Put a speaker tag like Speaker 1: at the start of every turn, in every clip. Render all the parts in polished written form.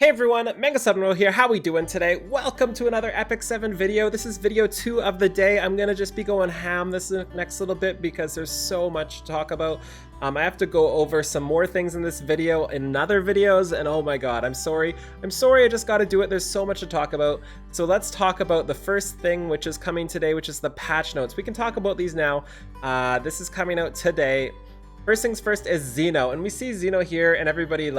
Speaker 1: Hey everyone, Manga7 here. How we doing today? Welcome to another Epic 7 video. This is video 2 of the day. I'm gonna just be going ham this next little bit because there's so much to talk about. I have to go over some more things in this video in other videos, and oh my god, I'm sorry. I just gotta do it. There's so much to talk about. So let's talk about the first thing which is coming today, which is the patch notes. We can talk about these now. This is coming out today. First things first is Zeno, and we see Zeno here, and everybody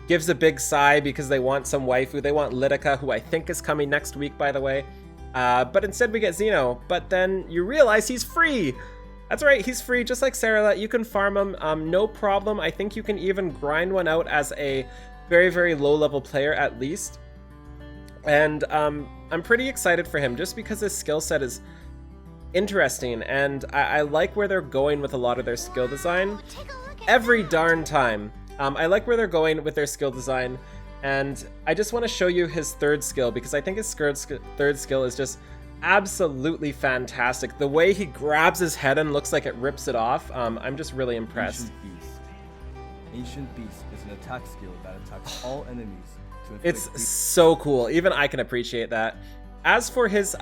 Speaker 1: gives a big sigh because they want some waifu. They want Litica, who I think is coming next week, by the way. But instead we get Zeno. But then you realize he's free. That's right, he's free, just like Sarah. You can farm him, no problem. I think you can even grind one out as a very, very low-level player at least. And I'm pretty excited for him, just because his skill set is interesting, and I like where they're going with a lot of their skill design every darn time. I like where they're going with their skill design, and I just want to show you his third skill because I think his third skill is just absolutely fantastic. The way he grabs his head and looks like it rips it off, I'm just really impressed.
Speaker 2: Ancient Beast is an attack skill that attacks all enemies to inflict
Speaker 1: It's so cool. Even I can appreciate that. As for his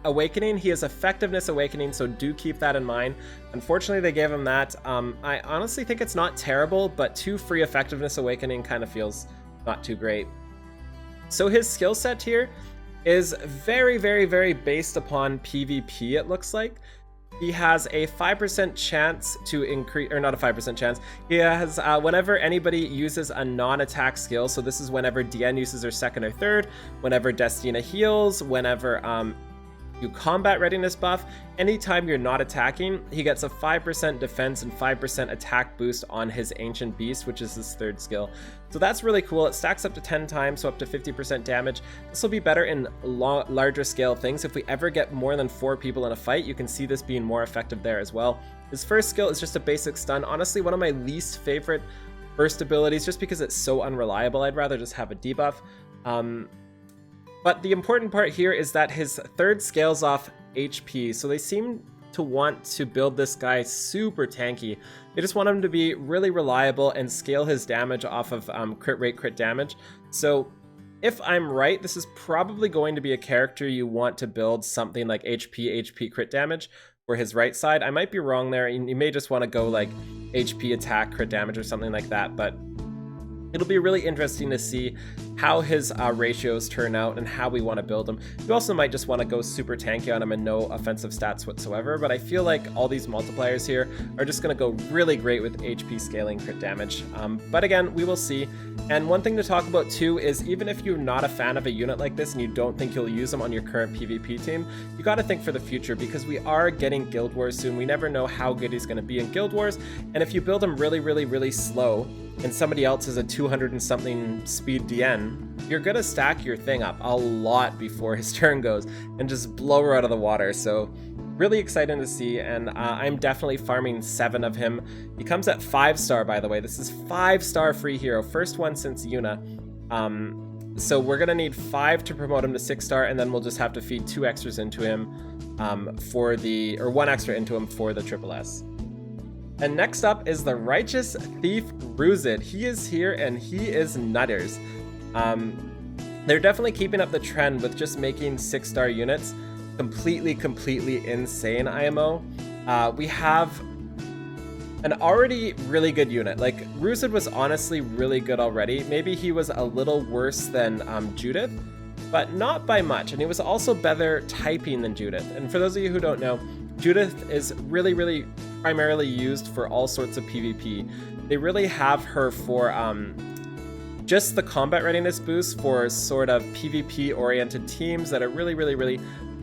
Speaker 1: awakening, he has effectiveness awakening, so do keep that in mind. Unfortunately, they gave him that. I honestly think it's not terrible, but 2 free effectiveness awakening kind of feels not too great. So his skill set here is very, very, very based upon PvP, it looks like. He has a 5% chance to increase, or not a 5% chance. He has, whenever anybody uses a non-attack skill, so this is whenever Diane uses her second or third, whenever Destina heals, whenever you combat readiness buff, anytime you're not attacking, he gets a 5% defense and 5% attack boost on his Ancient Beast, which is his third skill. So that's really cool. It stacks up to 10 times, so up to 50% damage. This will be better in larger scale things. If we ever get more than 4 people in a fight, you can see this being more effective there as well. His first skill is just a basic stun. Honestly, one of my least favorite burst abilities, just because it's so unreliable. I'd rather just have a debuff. But the important part here is that his third scales off HP, so they seem to want to build this guy super tanky. They just want him to be really reliable and scale his damage off of crit rate, crit damage. So if I'm right, this is probably going to be a character you want to build something like HP crit damage for his right side. I might be wrong there. You may just want to go like HP attack crit damage or something like that, but it'll be really interesting to see how his ratios turn out and how we want to build him. You also might just want to go super tanky on him and no offensive stats whatsoever, but I feel like all these multipliers here are just going to go really great with HP scaling crit damage. But again, we will see. And one thing to talk about too is even if you're not a fan of a unit like this and you don't think you'll use them on your current PvP team, you got to think for the future because we are getting Guild Wars soon. We never know how good he's going to be in Guild Wars, and if you build him really, really, really slow and somebody else is a 200 and something speed DN, you're gonna stack your thing up a lot before his turn goes and just blow her out of the water. So really exciting to see, and I'm definitely farming 7 of him. He comes at 5-star, by the way. This is 5-star free hero, first one since Yuna. So we're gonna need 5 to promote him to 6-star, and then we'll just have to feed 2 extras into him for the, or 1 extra into him for the Triple S. And next up is the Righteous Thief Roozid. He is here and he is nutters. They're definitely keeping up the trend with just making 6-star units completely insane IMO. We have an already really good unit. Like, Roozid was honestly really good already. Maybe he was a little worse than Judith, but not by much. And he was also better typing than Judith. And for those of you who don't know, Judith is really primarily used for all sorts of PvP. They really have her for just the combat readiness boost for sort of PvP oriented teams that are really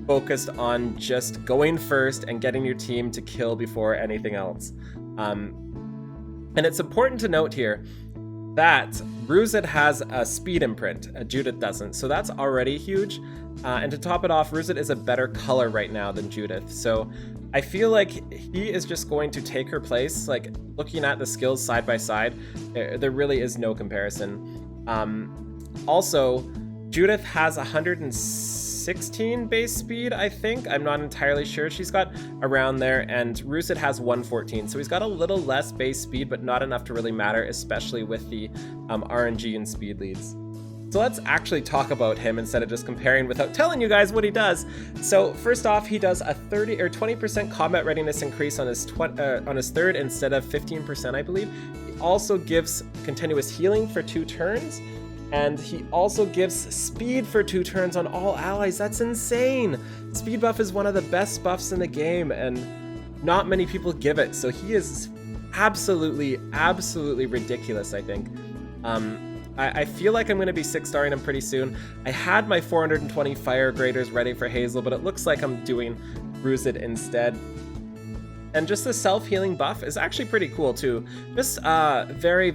Speaker 1: focused on just going first and getting your team to kill before anything else. And it's important to note here that Roozid has a speed imprint, Judith doesn't, so that's already huge. And to top it off, Roozid is a better color right now than Judith, so I feel like he is just going to take her place. Like, looking at the skills side by side, there really is no comparison. Also, Judith has 116 base speed, I think. I'm not entirely sure. She's got around there, and Rousset has 114, so he's got a little less base speed, but not enough to really matter, especially with the RNG and speed leads. So let's actually talk about him instead of just comparing without telling you guys what he does. So first off, he does a 30 or 20% combat readiness increase on his third instead of 15%, I believe. He also gives continuous healing for 2 turns, and he also gives speed for 2 turns on all allies. That's insane. Speed buff is one of the best buffs in the game, and not many people give it. So he is absolutely ridiculous, I think. I feel like I'm going to be 6-starring him pretty soon. I had my 420 fire graders ready for Hazel, but it looks like I'm doing Roozid instead. And just the self-healing buff is actually pretty cool too. Just very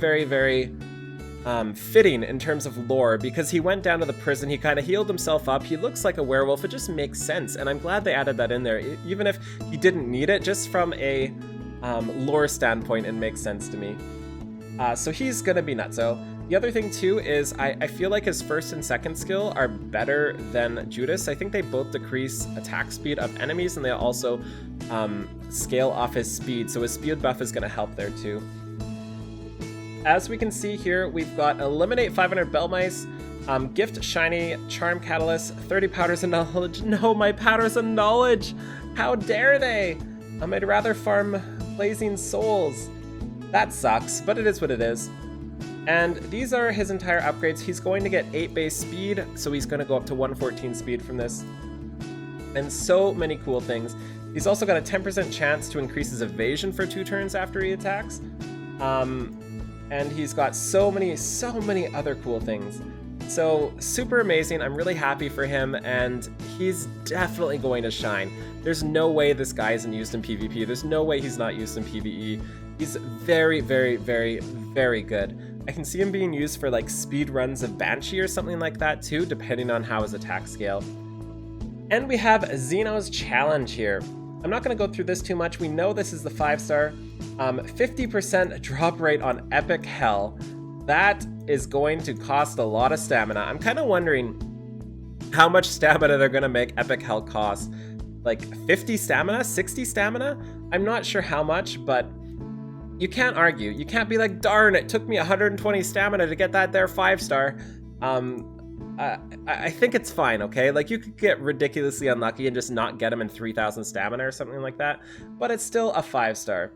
Speaker 1: fitting in terms of lore, because he went down to the prison, he kind of healed himself up, he looks like a werewolf, it just makes sense, and I'm glad they added that in there. Even if he didn't need it, just from a lore standpoint, it makes sense to me. So he's gonna be nutso. The other thing too is I feel like his first and second skill are better than Judas. I think they both decrease attack speed of enemies, and they also scale off his speed, so his speed buff is gonna help there too. As we can see here, we've got eliminate 500 bell mice, gift shiny charm catalyst, 30 powders of knowledge. No, my powders of knowledge! How dare they! I'd rather farm blazing souls. That sucks, but it is what it is. And these are his entire upgrades. He's going to get 8 base speed, so he's going to go up to 114 speed from this. And so many cool things. He's also got a 10% chance to increase his evasion for 2 turns after he attacks. And he's got so many other cool things. So super amazing. I'm really happy for him, and he's definitely going to shine. There's no way this guy isn't used in PvP. There's no way he's not used in PvE. He's very good. I can see him being used for like speed runs of Banshee or something like that too, depending on how his attack scale. And we have Zeno's challenge here. I'm not going to go through this too much. We know this is the 5-star. 50% drop rate on Epic Hell. That is going to cost a lot of stamina. I'm kind of wondering how much stamina they're going to make Epic Hell cost. Like 50 stamina? 60 stamina? I'm not sure how much, but you can't argue. You can't be like, darn, it took me 120 stamina to get that there 5-star. I think it's fine, okay? Like, you could get ridiculously unlucky and just not get him in 3,000 stamina or something like that, but it's still a 5-star.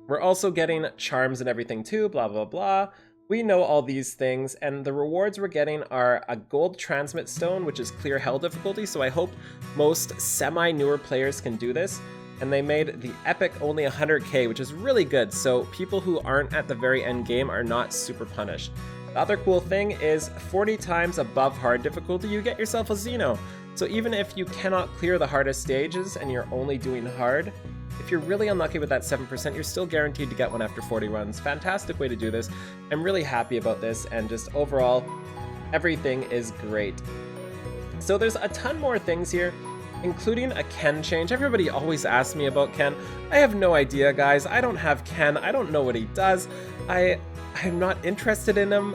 Speaker 1: We're also getting charms and everything too, blah, blah, blah. We know all these things, and the rewards we're getting are a gold transmit stone, which is clear hell difficulty, so I hope most semi-newer players can do this. And they made the epic only 100k, which is really good, so people who aren't at the very end game are not super punished. The other cool thing is 40 times above hard difficulty, you get yourself a Zeno. So even if you cannot clear the hardest stages and you're only doing hard, if you're really unlucky with that 7%, you're still guaranteed to get one after 40 runs. Fantastic way to do this. I'm really happy about this, and just overall, everything is great. So there's a ton more things here, including a Ken change. Everybody always asks me about Ken. I have no idea, guys. I don't have Ken. I don't know what he does. I'm not interested in him,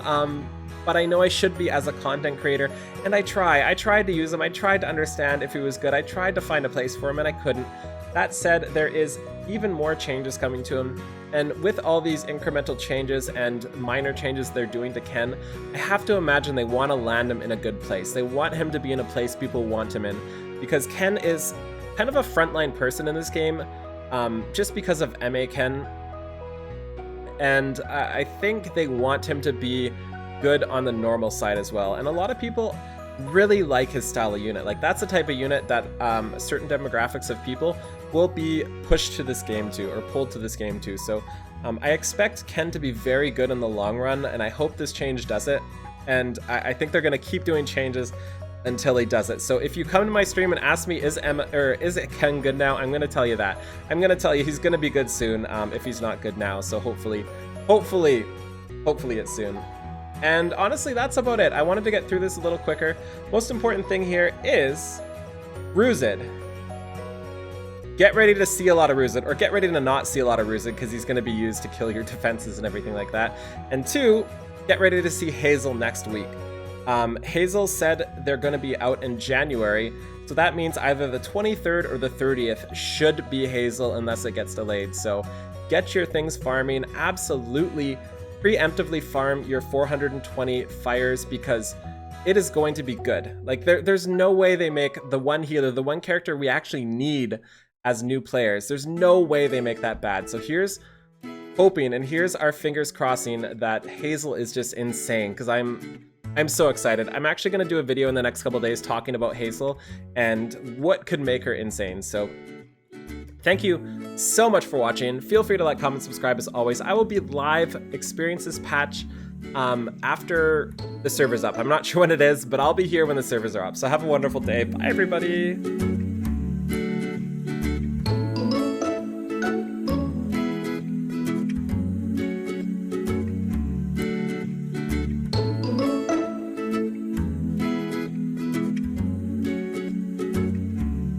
Speaker 1: but I know I should be as a content creator, and I tried to use him. I tried to understand if he was good. I tried to find a place for him, and I couldn't. That said, there is even more changes coming to him, and with all these incremental changes and minor changes they're doing to Ken, I have to imagine they want to land him in a good place. They want him to be in a place people want him in, because Ken is kind of a frontline person in this game, just because of MA Ken, and I think they want him to be good on the normal side as well, and a lot of people really like his style of unit. Like, that's the type of unit that certain demographics of people will be pushed to this game to, or pulled to this game to. So I expect Ken to be very good in the long run, and I hope this change does it, and I think they're going to keep doing changes until he does it. So if you come to my stream and ask me, is Ken good now, I'm going to tell you that. I'm going to tell you he's going to be good soon, if he's not good now. So hopefully it's soon. And honestly, that's about it. I wanted to get through this a little quicker. Most important thing here is Roozid. Get ready to see a lot of Roozid, or get ready to not see a lot of Roozid, because he's going to be used to kill your defenses and everything like that. And 2, get ready to see Hazel next week. Hazel said they're going to be out in January, so that means either the 23rd or the 30th should be Hazel, unless it gets delayed. So get your things farming. Absolutely preemptively farm your 420 fires because it is going to be good. Like there's no way they make the one healer, the one character we actually need as new players. There's no way they make that bad. So here's hoping, and here's our fingers crossing that Hazel is just insane, because I'm so excited. I'm actually going to do a video in the next couple days talking about Hazel and what could make her insane. So thank you so much for watching. Feel free to like, comment, subscribe as always. I will be live experience this patch after the server's up. I'm not sure when it is, but I'll be here when the servers are up. So have a wonderful day. Bye, everybody.